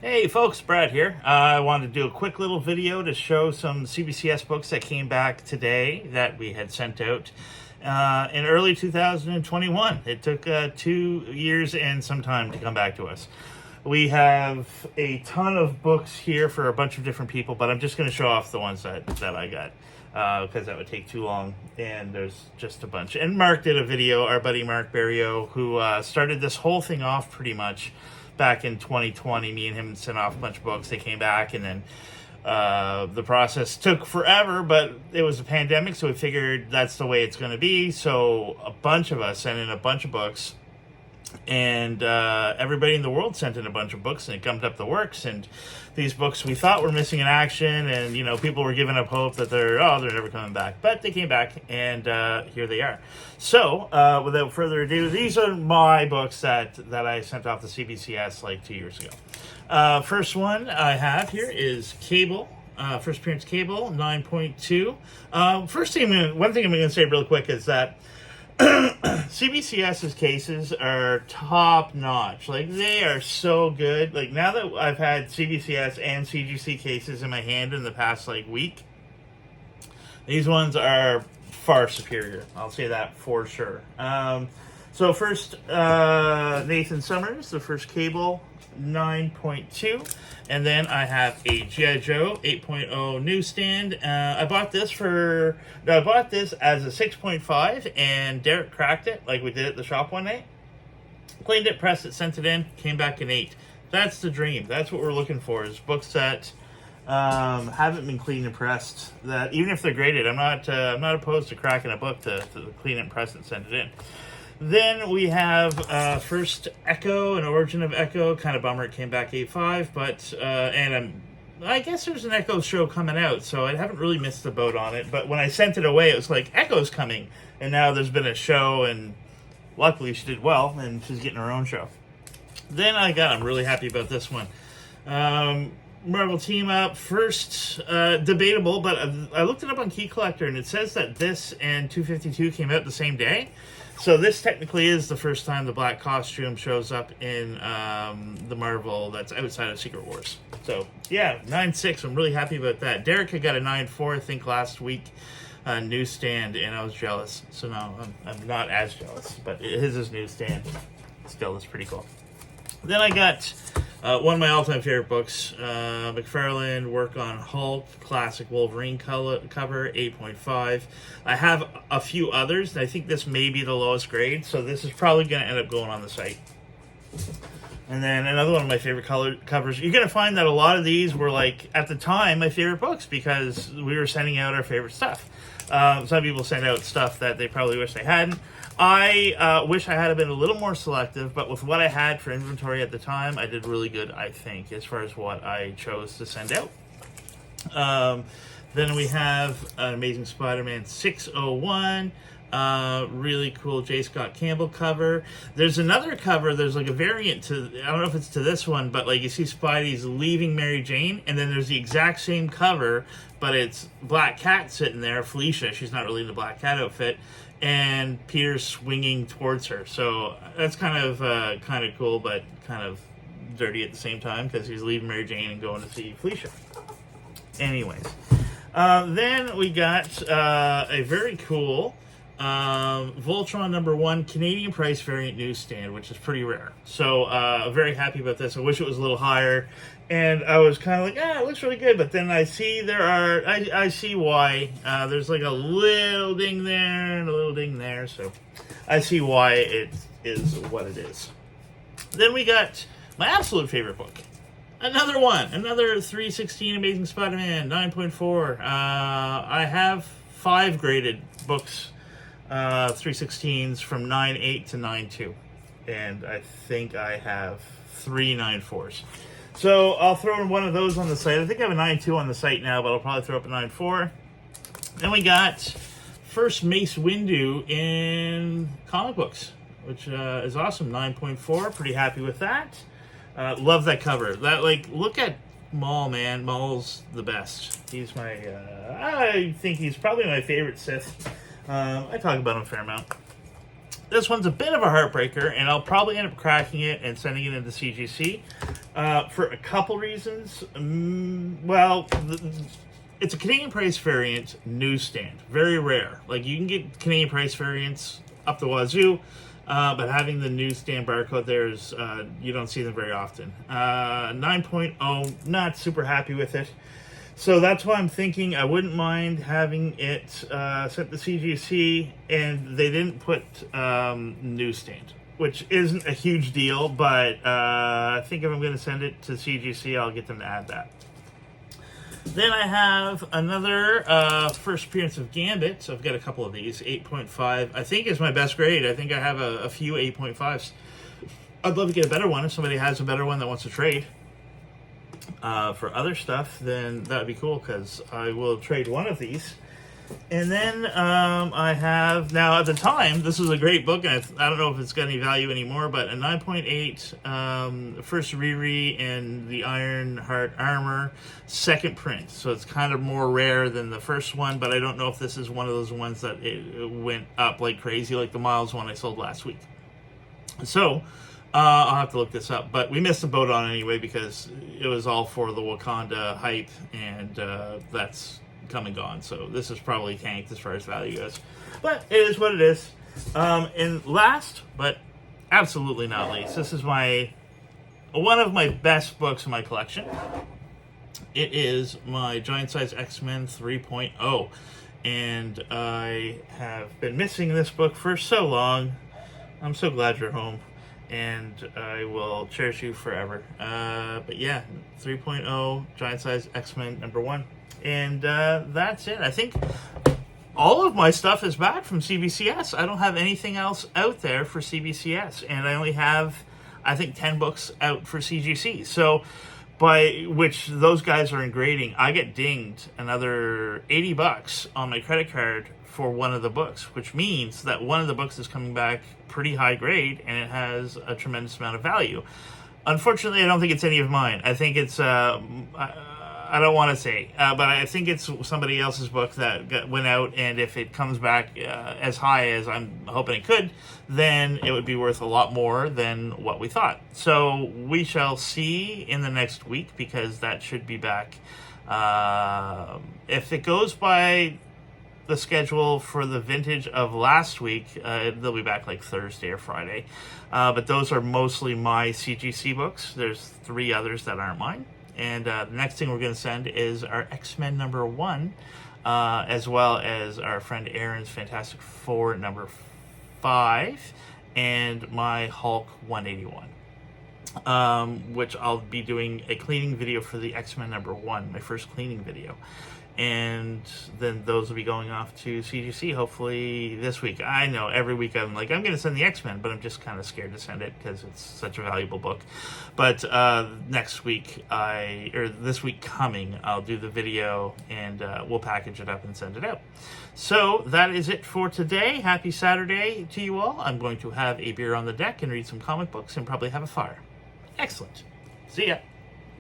Hey folks, Brad here. I wanted to do a quick little video to show some CBCS books that came back today that we had sent out in early 2021. It took 2 years and some time to come back to us. We have a ton of books here for a bunch of different people, but I'm just going to show off the ones that I got because that would take too long, and there's just a bunch. And Mark did a video, our buddy Mark Barrio, who started this whole thing off pretty much back in 2020. Me and him sent off a bunch of books. They came back, and then the process took forever, but it was a pandemic, so we figured that's the way it's going to be. So a bunch of us sent in a bunch of books, and everybody in the world sent in a bunch of books, and it gummed up the works. And these books we thought were missing in action, and people were giving up hope that they're never coming back, but they came back, and here they are. So without further ado, these are my books that I sent off the CBCS like 2 years ago. First one I have here is Cable. First appearance Cable 9.2. One thing I'm going to say real quick is that CBCS's cases are top notch. Like, they are so good. Like, now that I've had CBCS and CGC cases in my hand in the past week, these ones are far superior. I'll say that for sure. So first, Nathan Summers, the first Cable 9.2, and then I have a G.I. Joe 8.0 newsstand. I bought this as a 6.5, and Derek cracked it like we did at the shop one night. Cleaned it, pressed it, sent it in, came back in 8. That's the dream. That's what we're looking for, is books that haven't been cleaned and pressed. That even if they're graded, I'm not opposed to cracking a book to clean it and press it and send it in. Then we have first Echo, an origin of Echo. Kind of bummer it came back 8.5, but I guess there's an Echo show coming out, so I haven't really missed the boat on it. But when I sent it away, it was like, Echo's coming, and now there's been a show, and luckily she did well, and she's getting her own show. Then I'm really happy about this one. Marvel Team Up, first, debatable, but I looked it up on Key Collector, and it says that this and 252 came out the same day. So this technically is the first time the black costume shows up in the Marvel that's outside of Secret Wars. So yeah, 9.6. I'm really happy about that. Derek had got a 9.4, I think, last week, newsstand, and I was jealous. So now I'm not as jealous, but his is newsstand. Still, it's pretty cool. Then I got one of my all-time favorite books, McFarlane work on Hulk, classic Wolverine cover, 8.5. I have a few others, and I think this may be the lowest grade, so this is probably going to end up going on the site. And then another one of my favorite covers. You're going to find that a lot of these were, at the time, my favorite books, because we were sending out our favorite stuff. Some people send out stuff that they probably wish they hadn't. I wish I had been a little more selective, but with what I had for inventory at the time, I did really good, I think, as far as what I chose to send out. Then we have an Amazing Spider-Man 601, really cool J. Scott Campbell cover. There's another cover, there's a variant to, I don't know if it's to this one, but you see Spidey's leaving Mary Jane, and then there's the exact same cover, but it's Black Cat sitting there, Felicia, she's not really in the Black Cat outfit, and Peter's swinging towards her. So that's kind of cool, but kind of dirty at the same time, because he's leaving Mary Jane and going to see Felicia. Anyways, then we got a very cool Voltron #1 Canadian price variant newsstand, which is pretty rare. So very happy about this. I wish it was a little higher, and I was kind of it looks really good, but then I see I see why. There's a little ding there and a little ding there, so I see why it is what it is. Then we got my absolute favorite book. Another 316 Amazing Spider-Man 9.4. I have 5 graded books, 316s from 9.8 to 9.2, and I think I have 3 9.4s. So I'll throw in one of those on the site. I think I have a 9.2 on the site now, but I'll probably throw up a 9.4. Then we got first Mace Windu in comic books, which is awesome. 9.4. Pretty happy with that. Love that cover. Look at Maul, man. Maul's the best. He's my, I think he's probably my favorite Sith. I talk about him a fair amount. This one's a bit of a heartbreaker, and I'll probably end up cracking it and sending it into CGC. For a couple reasons. Well, it's a Canadian price variant newsstand. Very rare. Like, you can get Canadian price variants up the wazoo, but having the newsstand barcode there is, you don't see them very often. 9.0, not super happy with it. So that's why I'm thinking I wouldn't mind having it sent to CGC, and they didn't put newsstand, which isn't a huge deal, but I think if I'm going to send it to CGC, I'll get them to add that. Then I have another first appearance of Gambit. I've got a couple of these. 8.5, I think, is my best grade. I think I have a few 8.5s. I'd love to get a better one. If somebody has a better one that wants to trade for other stuff, then that would be cool, because I will trade one of these. And then I have, now at the time, this was a great book, and I don't know if it's got any value anymore, but a 9.8 first Riri and the Iron Heart Armor second print. So it's kind of more rare than the first one, but I don't know if this is one of those ones that it went up like crazy, like the Miles one I sold last week. So I'll have to look this up, but we missed the boat on it anyway, because it was all for the Wakanda hype, and that's come and gone. So this is probably tanked as far as value goes, but it is what it is. And last, but absolutely not least, this is one of my best books in my collection. It is my Giant Size X-Men 3.0, and I have been missing this book for so long. I'm so glad you're home, and I will cherish you forever. But yeah, 3.0 Giant Size X-Men #1. And that's it. I think all of my stuff is back from CBCS. I don't have anything else out there for CBCS. And I only have, I think, 10 books out for CGC. So, by which those guys are in grading, I get dinged another $80 on my credit card for one of the books, which means that one of the books is coming back pretty high grade, and it has a tremendous amount of value. Unfortunately, I don't think it's any of mine. I think it's I don't want to say, but I think it's somebody else's book that went out, and if it comes back as high as I'm hoping it could, then it would be worth a lot more than what we thought. So we shall see in the next week, because that should be back. If it goes by the schedule for the vintage of last week, they'll be back like Thursday or Friday. But those are mostly my CGC books. There's 3 others that aren't mine. And the next thing we're going to send is our X-Men #1, as well as our friend Aaron's Fantastic Four #5, and my Hulk 181, which I'll be doing a cleaning video for the X-Men #1, my first cleaning video. And then those will be going off to CGC hopefully this week. I know every week I'm like, I'm going to send the X-Men, but I'm just kind of scared to send it because it's such a valuable book. But next week, this week coming, I'll do the video, and we'll package it up and send it out. So that is it for today. Happy Saturday to you all. I'm going to have a beer on the deck and read some comic books and probably have a fire. Excellent. See ya.